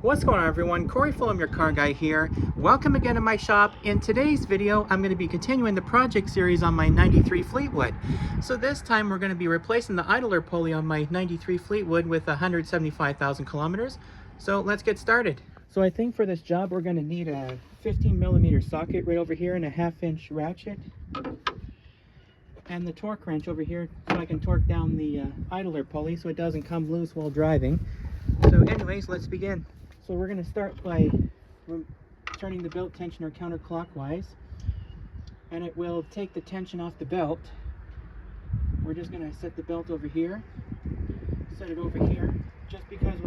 What's going on, everyone? Corey Fulham, your car guy here. Welcome again to my shop. In today's video, I'm going to be continuing the project series on my 93 Fleetwood. So this time we're going to be replacing the idler pulley on my 93 Fleetwood with 175,000 kilometers. So let's get started. So I think for this job we're going to need a 15mm socket right over here and a 1/2-inch ratchet. And the torque wrench over here so I can torque down the idler pulley so it doesn't come loose while driving. So anyways, let's begin. So we're going to start by turning the belt tensioner counterclockwise, and it will take the tension off the belt. We're just going to set the belt over here, set it over here, just because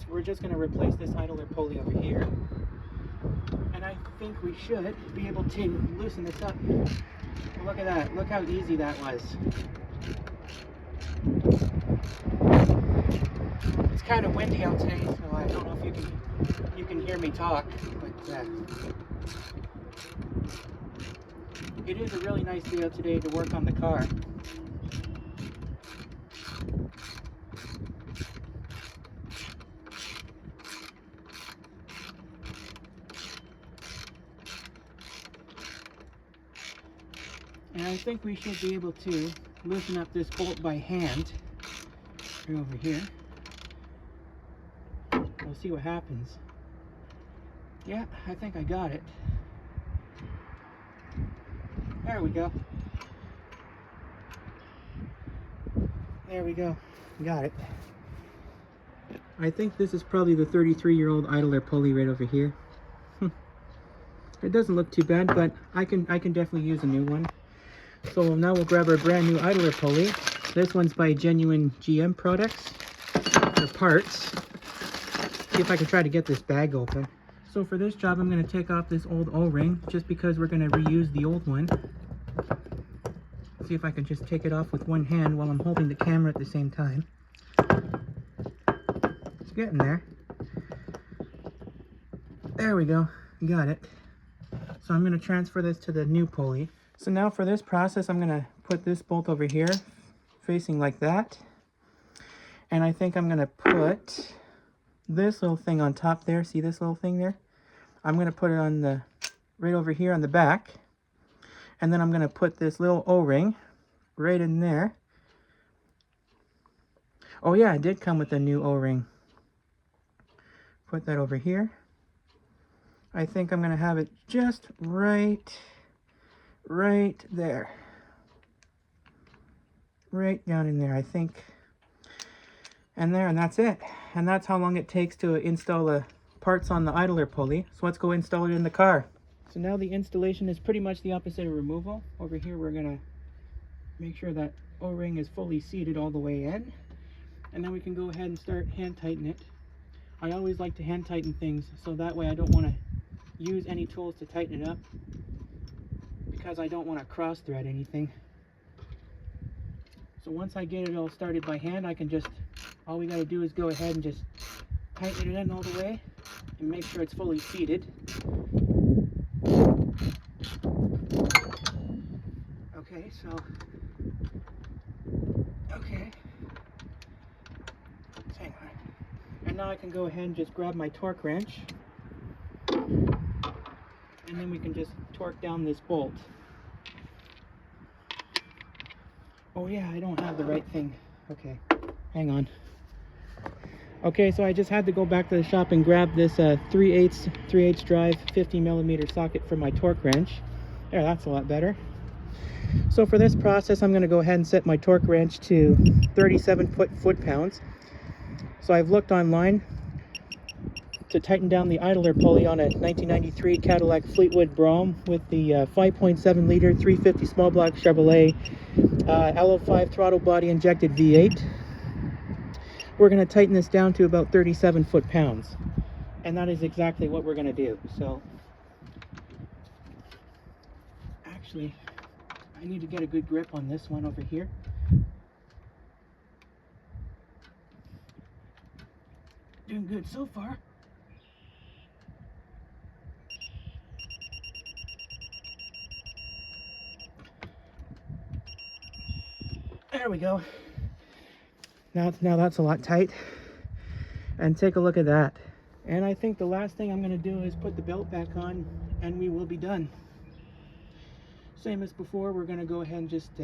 we're just going to replace this idler pulley over here. And I think we should be able to loosen this up. Look at that, look how easy that was. It's kind of windy out today, so I don't know if you can hear me talk, but it is a really nice day out today to work on the car. And I think we should be able to loosen up this bolt by hand right over here. We'll see what happens. Yeah, I think I got it. There we go. There we go. Got it. I think this is probably the 33-year-old idler pulley right over here. It doesn't look too bad, but I can definitely use a new one. So now we'll grab our brand new idler pulley. This one's by Genuine GM Products, or parts. See if I can try to get this bag open. So for this job, I'm going to take off this old O-ring, just because we're going to reuse the old one. See if I can just take it off with one hand while I'm holding the camera at the same time. It's getting there. There we go. Got it. So I'm going to transfer this to the new pulley. So now for this process, I'm going to put this bolt over here, facing like that. And I think I'm going to put this little thing on top there. See this little thing there? I'm going to put it on the right over here on the back. And then I'm going to put this little O-ring right in there. Oh yeah, it did come with a new O-ring. Put that over here. I think I'm going to have it just right there. Right down in there, I think. And there, and that's it. And that's how long it takes to install the parts on the idler pulley. So let's go install it in the car. So now the installation is pretty much the opposite of removal. Over here we're going to make sure that O-ring is fully seated all the way in. And then we can go ahead and start hand tighten it. I always like to hand tighten things, so that way I don't want to use any tools to tighten it up, because I don't want to cross thread anything. So once I get it all started by hand, I can just, all we got to do is go ahead and just tighten it in all the way and make sure it's fully seated. Okay, so, okay. Hang on. And now I can go ahead and just grab my torque wrench, and then we can just torque down this bolt. Oh yeah, I don't have the right thing. Okay, hang on. Okay, so I just had to go back to the shop and grab this 3/8 drive 50mm socket for my torque wrench. There, that's a lot better. So for this process, I'm going to go ahead and set my torque wrench to 37 foot-pounds. So I've looked online to tighten down the idler pulley on a 1993 Cadillac Fleetwood Brougham with the 5.7 liter 350 small block Chevrolet LO5 throttle body injected V8. We're going to tighten this down to about 37 foot-pounds, and that is exactly what we're going to do. So actually, I need to get a good grip on this one over here. Doing good so far. There we go. Now that's a lot tight. And take a look at that. And I think the last thing I'm going to do is put the belt back on and we will be done. Same as before, we're going to go ahead and I'm just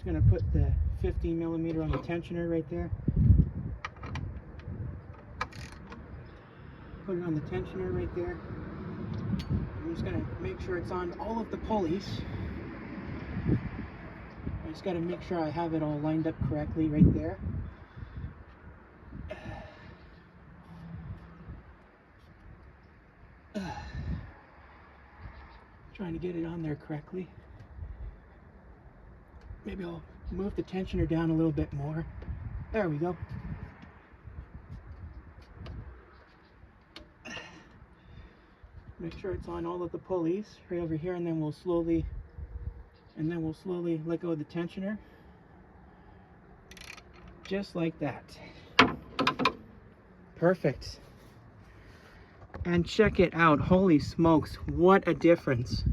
going to put the 15 millimeter on the tensioner right there. Put it on the tensioner right there. I'm just going to make sure it's on all of the pulleys. I just got to make sure I have it all lined up correctly right there. Trying to get it on there correctly. Maybe I'll move the tensioner down a little bit more. There we go. Make sure it's on all of the pulleys right over here, and then we'll slowly let go of the tensioner. Just like that. Perfect. And check it out. Holy smokes, what a difference.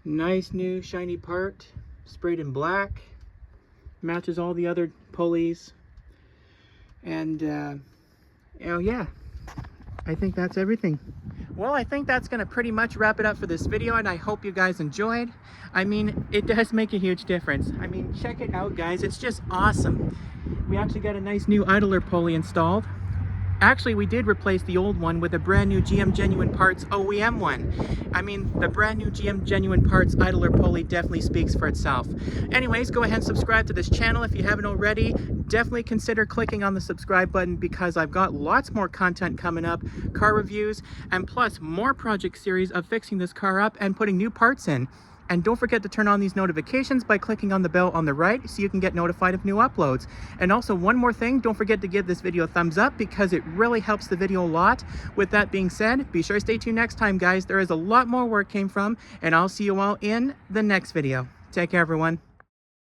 Nice new shiny part, sprayed in black. Matches all the other pulleys. And oh yeah, I think that's everything. Well, I think that's gonna pretty much wrap it up for this video, and I hope you guys enjoyed. I mean, it does make a huge difference. I mean, check it out, guys. It's just awesome. We actually got a nice new idler pulley installed. Actually, we did replace the old one with a brand new GM Genuine Parts OEM one. I mean, the brand new GM Genuine Parts idler pulley definitely speaks for itself. Anyways, go ahead and subscribe to this channel if you haven't already. Definitely consider clicking on the subscribe button because I've got lots more content coming up, car reviews, and plus more project series of fixing this car up and putting new parts in. And don't forget to turn on these notifications by clicking on the bell on the right so you can get notified of new uploads. And also one more thing, don't forget to give this video a thumbs up because it really helps the video a lot. With that being said, be sure to stay tuned next time, guys. There is a lot more where it came from, and I'll see you all in the next video. Take care, everyone.